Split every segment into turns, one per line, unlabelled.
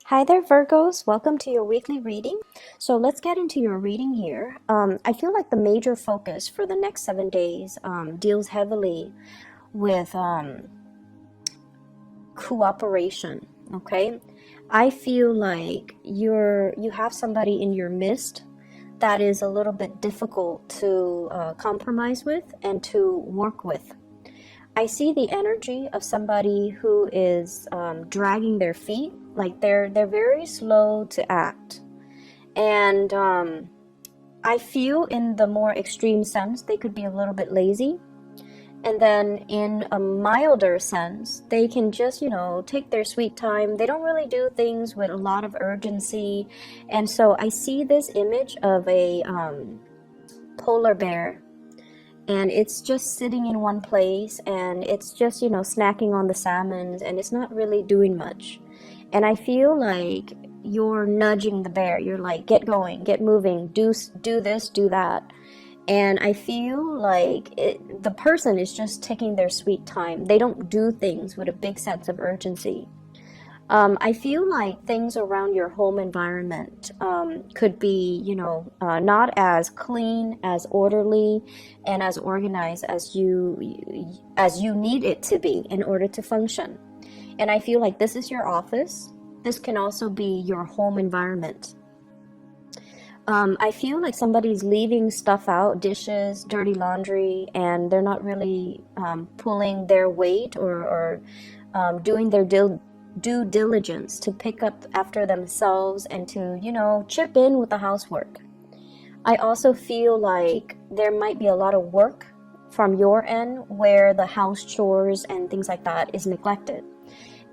Hi there, Virgos. Welcome to your weekly reading. So let's get into your reading here. I feel like the major focus for the next 7 days deals heavily with cooperation. Okay, I feel like you have somebody in your midst that is a little bit difficult to compromise with and to work with. I see the energy of somebody who is dragging their feet, like they're very slow to act, and I feel in the more extreme sense they could be a little bit lazy, and then in a milder sense they can just take their sweet time. They don't really do things with a lot of urgency, and so I see this image of a polar bear, and it's just sitting in one place, and it's just snacking on the salmons, and it's not really doing much. And I feel like you're nudging the bear. You're like, get going, get moving, do this, do that. And I feel like the person is just taking their sweet time. They don't do things with a big sense of urgency. I feel like things around your home environment could be, not as clean, as orderly, and as organized as you need it to be in order to function. And I feel like this is your office. This can also be your home environment. I feel like somebody's leaving stuff out, dishes, dirty laundry, and they're not really pulling their weight or doing their due diligence to pick up after themselves and to, chip in with the housework. I also feel like there might be a lot of work from your end where the house chores and things like that is neglected.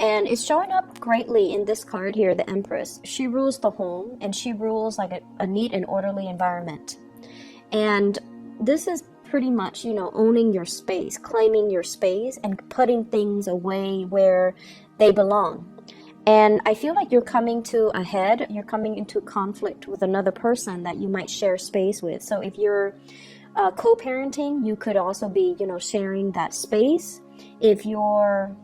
And it's showing up greatly in this card here, the Empress. She rules the home, and she rules like a neat and orderly environment. And this is pretty much, owning your space, claiming your space, and putting things away where they belong. And I feel like you're coming to a head, you're coming into conflict with another person that you might share space with. So if you're co-parenting, you could also be, sharing that space. If you're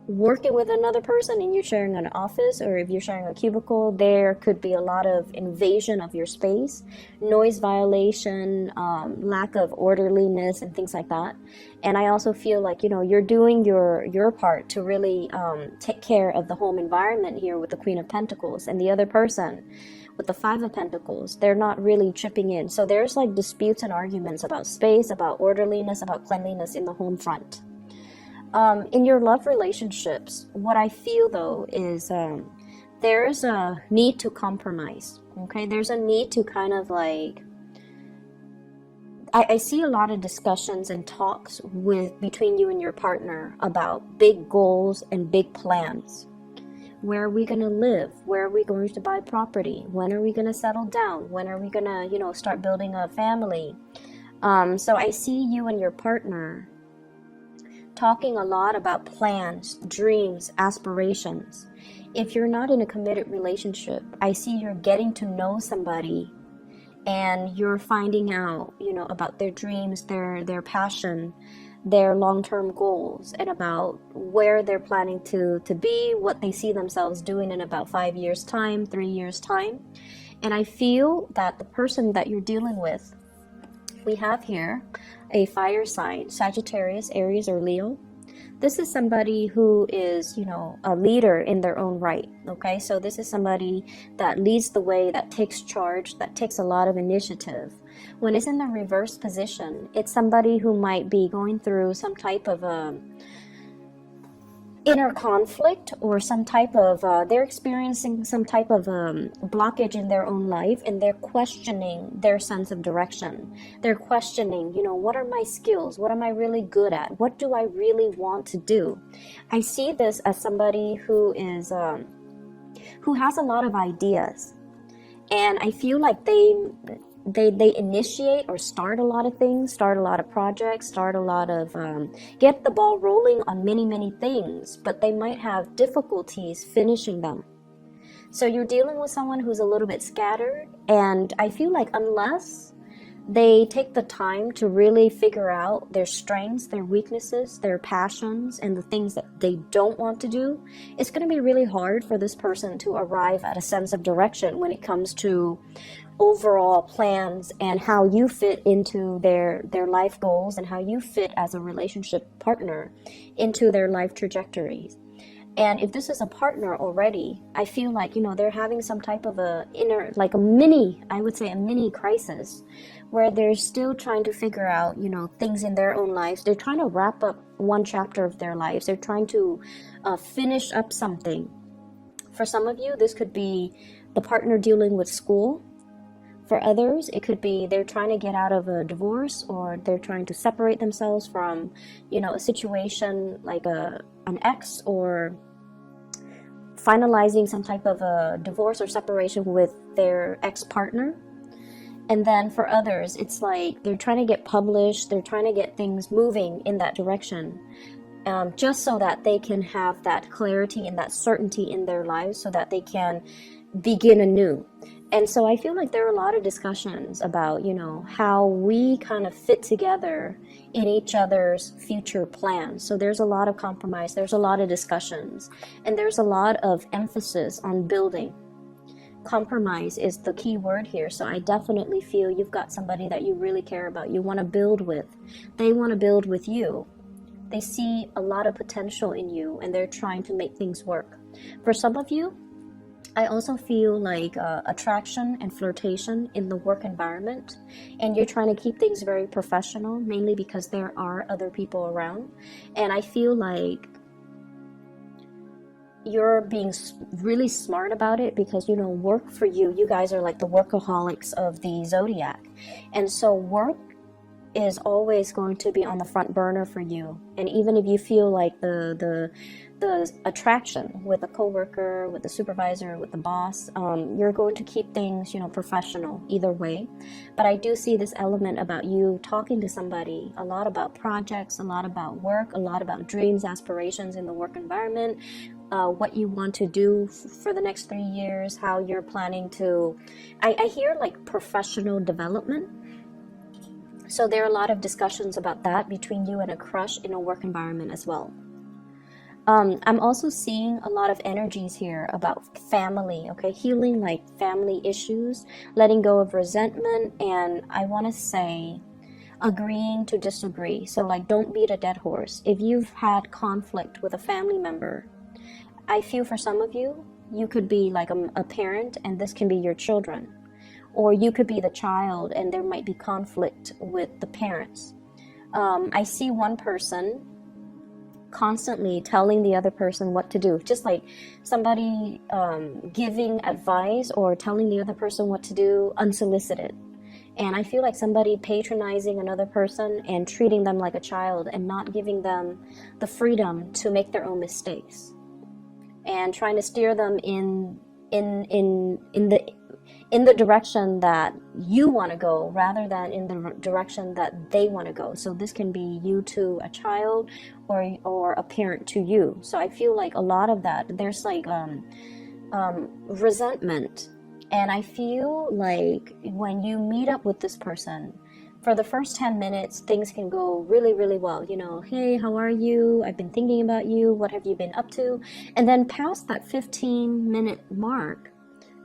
working with another person and you're sharing an office, or if you're sharing a cubicle, there could be a lot of invasion of your space, noise violation, lack of orderliness, and things like that. And I also feel like you're doing your part to really take care of the home environment here with the Queen of Pentacles, and the other person with the Five of Pentacles, they're not really chipping in. So there's like disputes and arguments about space, about orderliness, about cleanliness in the home front. In your love relationships, what I feel though is there's a need to compromise. Okay, there's a need to kind of like, I see a lot of discussions and talks between you and your partner about big goals and big plans. Where are we going to live? Where are we going to buy property? When are we going to settle down? When are we going to, start building a family? So I see you and your partner talking a lot about plans, dreams, aspirations. If you're not in a committed relationship, I see you're getting to know somebody, and you're finding out, about their dreams, their passion, their long-term goals, and about where they're planning to be, what they see themselves doing in about 5 years time, 3 years time. And I feel that the person that you're dealing with, we have here a fire sign, Sagittarius, Aries, or Leo. This is somebody who is, a leader in their own right, okay? So this is somebody that leads the way, that takes charge, that takes a lot of initiative. When it's in the reverse position, it's somebody who might be going through some type of inner conflict, or some type of they're experiencing some type of blockage in their own life, and they're questioning their sense of direction. They're questioning, what are my skills? What am I really good at? What do I really want to do? I see this as somebody who is who has a lot of ideas, and I feel like they initiate or start a lot of things, start a lot of projects, start a lot of get the ball rolling on many things, but they might have difficulties finishing them. So you're dealing with someone who's a little bit scattered, and I feel like unless They take the time to really figure out their strengths, their weaknesses, their passions, and the things that they don't want to do. It's going to be really hard for this person to arrive at a sense of direction when it comes to overall plans and how you fit into their life goals and how you fit as a relationship partner into their life trajectories. And if this is a partner already, I feel like, they're having some type of like a mini crisis where they're still trying to figure out, things in their own lives. They're trying to wrap up one chapter of their lives. They're trying to finish up something. For some of you, this could be the partner dealing with school. For others, it could be they're trying to get out of a divorce, or they're trying to separate themselves from, a situation like an ex, or finalizing some type of a divorce or separation with their ex-partner. And then for others, it's like they're trying to get published, they're trying to get things moving in that direction, just so that they can have that clarity and that certainty in their lives so that they can begin anew. And so I feel like there are a lot of discussions about, how we kind of fit together in each other's future plans. So there's a lot of compromise, there's a lot of discussions, and there's a lot of emphasis on building. Compromise is the key word here. So I definitely feel you've got somebody that you really care about, you want to build with. They want to build with you. They see a lot of potential in you, and they're trying to make things work. For some of you, I also feel like attraction and flirtation in the work environment, and you're trying to keep things very professional, mainly because there are other people around. And I feel like you're being really smart about it because, work for you, you guys are like the workaholics of the zodiac. And so work is always going to be on the front burner for you. And even if you feel like the attraction with a coworker, with the supervisor, with the boss, you're going to keep things, professional either way. But I do see this element about you talking to somebody a lot about projects, a lot about work, a lot about dreams, aspirations in the work environment, what you want to do for the next 3 years, how you're planning to, I hear like professional development. So there are a lot of discussions about that between you and a crush in a work environment as well. I'm also seeing a lot of energies here about family, okay? Healing like family issues, letting go of resentment, and I want to say agreeing to disagree. So like, don't beat a dead horse. If you've had conflict with a family member, I feel for some of you, you could be like a parent, and this can be your children. Or you could be the child, and there might be conflict with the parents. I see one person constantly telling the other person what to do, just like somebody giving advice or telling the other person what to do unsolicited. And I feel like somebody patronizing another person and treating them like a child and not giving them the freedom to make their own mistakes, and trying to steer them in the direction that you want to go rather than in the direction that they want to go. So this can be you to a child or a parent to you. So I feel like a lot of that, there's like resentment. And I feel like when you meet up with this person, for the first 10 minutes, things can go really, really well. Hey, how are you? I've been thinking about you. What have you been up to? And then past that 15-minute mark,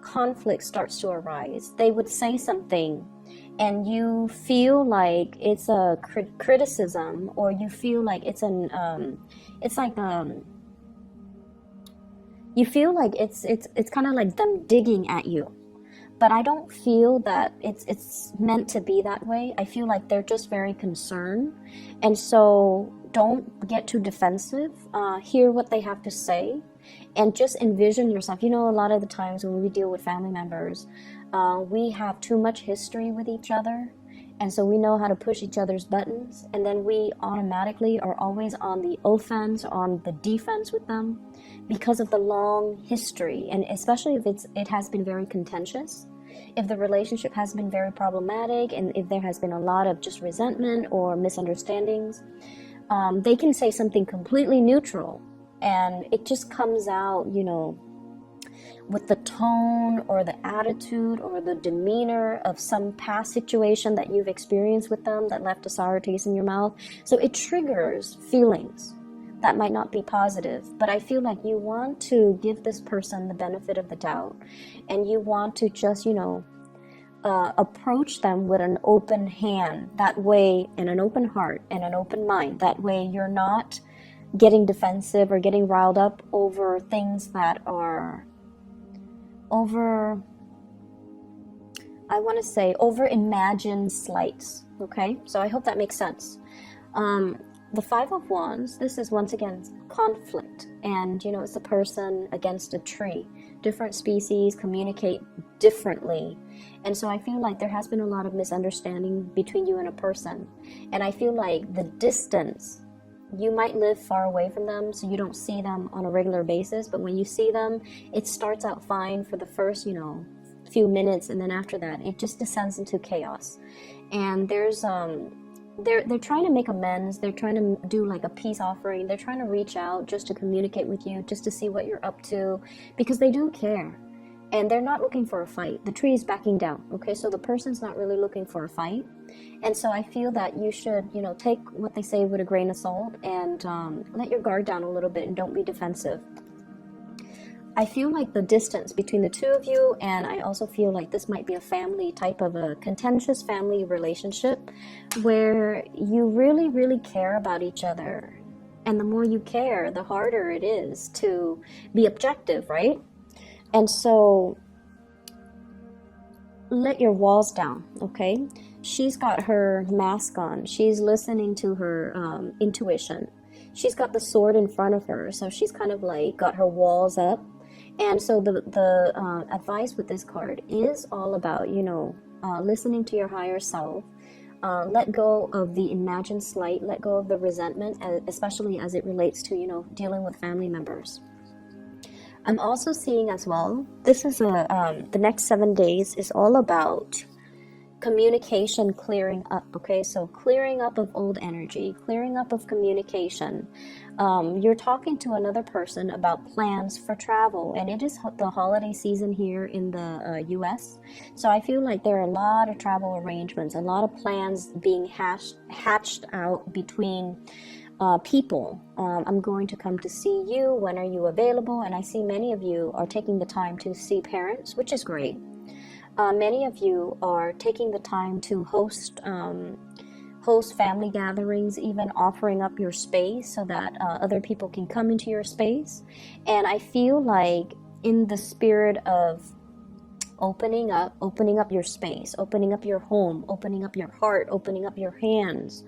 conflict starts to arise. They would say something and you feel like it's a criticism, or you feel like it's you feel like it's kind of like them digging at you. But I don't feel that it's meant to be that way. I feel like they're just very concerned. And so don't get too defensive. Hear what they have to say. And just envision yourself. A lot of the times when we deal with family members, we have too much history with each other. And so we know how to push each other's buttons. And then we automatically are always on the offense, on the defense with them because of the long history. And especially if it has been very contentious, if the relationship has been very problematic, and if there has been a lot of just resentment or misunderstandings, they can say something completely neutral. And it just comes out, with the tone or the attitude or the demeanor of some past situation that you've experienced with them that left a sour taste in your mouth. So it triggers feelings that might not be positive, but I feel like you want to give this person the benefit of the doubt, and you want to just, approach them with an open hand, that way, and an open heart and an open mind. That way you're not getting defensive or getting riled up over things that are over imagined slights. Okay, so I hope that makes sense. The Five of Wands, this is once again conflict, and it's a person against a tree. Different species communicate differently, and so I feel like there has been a lot of misunderstanding between you and a person, and I feel like the distance, you might live far away from them, so you don't see them on a regular basis, but when you see them, it starts out fine for the first few minutes, and then after that it just descends into chaos. And there's they're trying to make amends. They're trying to do like a peace offering. They're trying to reach out just to communicate with you, just to see what you're up to, because they do care, and they're not looking for a fight. The tree is backing down. Okay, so the person's not really looking for a fight, and so I feel that you should take what they say with a grain of salt, and let your guard down a little bit and don't be defensive. I feel like the distance between the two of you, and I also feel like this might be a family type of a contentious family relationship where you really, really care about each other. And the more you care, the harder it is to be objective, right? And so let your walls down, okay? She's got her mask on. She's listening to her intuition. She's got the sword in front of her, so she's kind of like got her walls up. And so the advice with this card is all about, listening to your higher self. Let go of the imagined slight, let go of the resentment, especially as it relates to, dealing with family members. I'm also seeing as well, this is the next 7 days is all about communication clearing up, okay? So clearing up of old energy, clearing up of communication. You're talking to another person about plans for travel, and it is the holiday season here in the US. So I feel like there are a lot of travel arrangements, a lot of plans being hatched out between people. I'm going to come to see you. When are you available? And I see many of you are taking the time to see parents, which is great. Many of you are taking the time to host family gatherings, even offering up your space so that other people can come into your space. And I feel like in the spirit of opening up your space, opening up your home, opening up your heart, opening up your hands,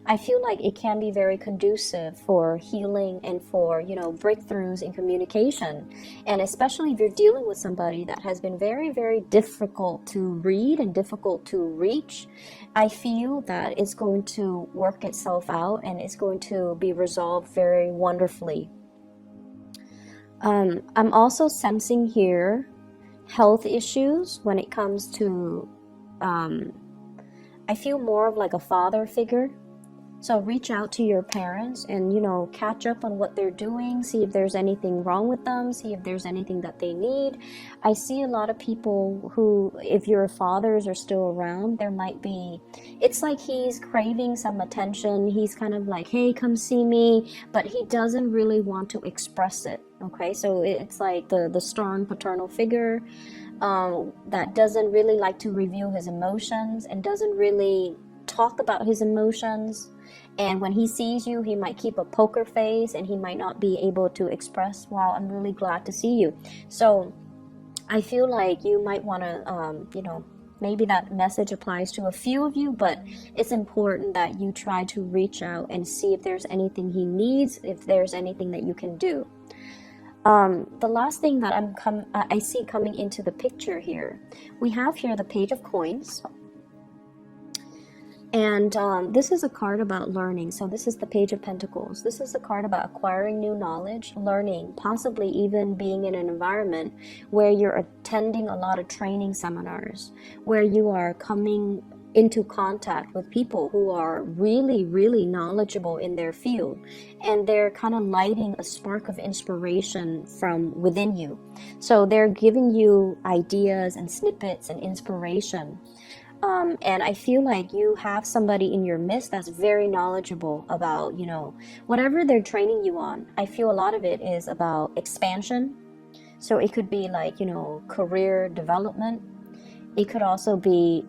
I feel like it can be very conducive for healing and for, breakthroughs in communication. And especially if you're dealing with somebody that has been very, very difficult to read and difficult to reach, I feel that it's going to work itself out and it's going to be resolved very wonderfully. I'm also sensing here health issues when it comes to, I feel more of like a father figure. So reach out to your parents and, catch up on what they're doing, see if there's anything wrong with them, see if there's anything that they need. I see a lot of people who, if your fathers are still around, there might be, it's like he's craving some attention. He's kind of like, hey, come see me, but he doesn't really want to express it. Okay, so it's like the strong paternal figure that doesn't really like to reveal his emotions and doesn't really talk about his emotions. And when he sees you, he might keep a poker face and he might not be able to express, wow, I'm really glad to see you. So I feel like you might want to, maybe that message applies to a few of you, but it's important that you try to reach out and see if there's anything he needs, if there's anything that you can do. The last thing that I see coming into the picture here, we have here the Page of Coins. And this is a card about learning. So this is the Page of Pentacles. This is a card about acquiring new knowledge, learning, possibly even being in an environment where you're attending a lot of training seminars, where you are coming into contact with people who are really, really knowledgeable in their field, and they're kind of lighting a spark of inspiration from within you. So they're giving you ideas and snippets and inspiration. And I feel like you have somebody in your midst that's very knowledgeable about, you know, whatever they're training you on. I feel a lot of it is about expansion. So it could be like, you know, career development. It could also be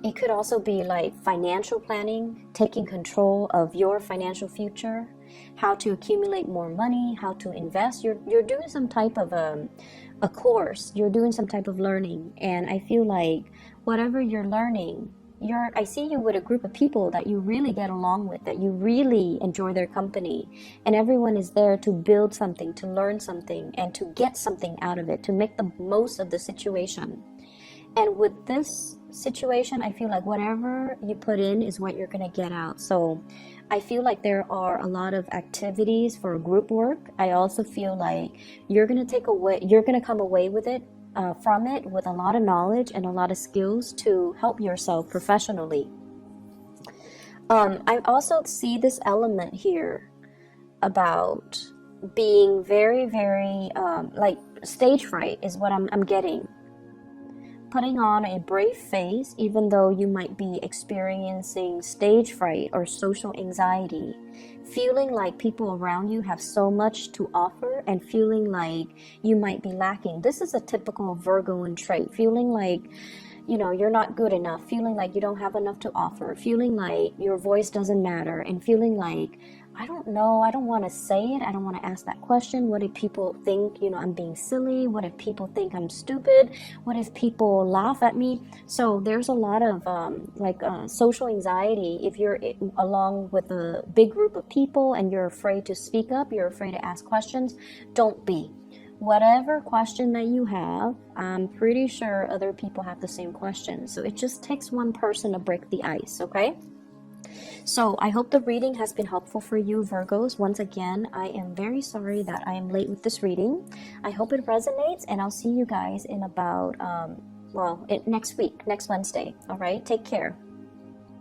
like financial planning, taking control of your financial future, how to accumulate more money, how to invest. You're doing some type of a course. You're doing some type of learning, and I feel like whatever you're learning, I see you with a group of people that you really get along with, that you really enjoy their company, and everyone is there to build something, to learn something, and to get something out of it, to make the most of the situation. And with this situation, I feel like whatever you put in is what you're going to get out. So I feel like there are a lot of activities for group work. I also feel like you're going to come away with it, from it, with a lot of knowledge and a lot of skills to help yourself professionally. I also see this element here about being very, very, like stage fright is what I'm getting. Putting on a brave face, even though you might be experiencing stage fright or social anxiety, feeling like people around you have so much to offer and feeling like you might be lacking. This is a typical Virgoan trait, feeling like, you know, you're not good enough, feeling like you don't have enough to offer, feeling like your voice doesn't matter, and feeling like, I don't know, I don't want to say it, I don't want to ask that question. What if people think, you know, I'm being silly? What if people think I'm stupid? What if people laugh at me? So there's a lot of social anxiety. If you're along with a big group of people and you're afraid to speak up, you're afraid to ask questions, don't be. Whatever question that you have, I'm pretty sure other people have the same question. So it just takes one person to break the ice, okay? So I hope the reading has been helpful for you, Virgos. Once again, I am very sorry that I am late with this reading. I hope it resonates, and I'll see you guys in about, next week, next Wednesday. All right, take care.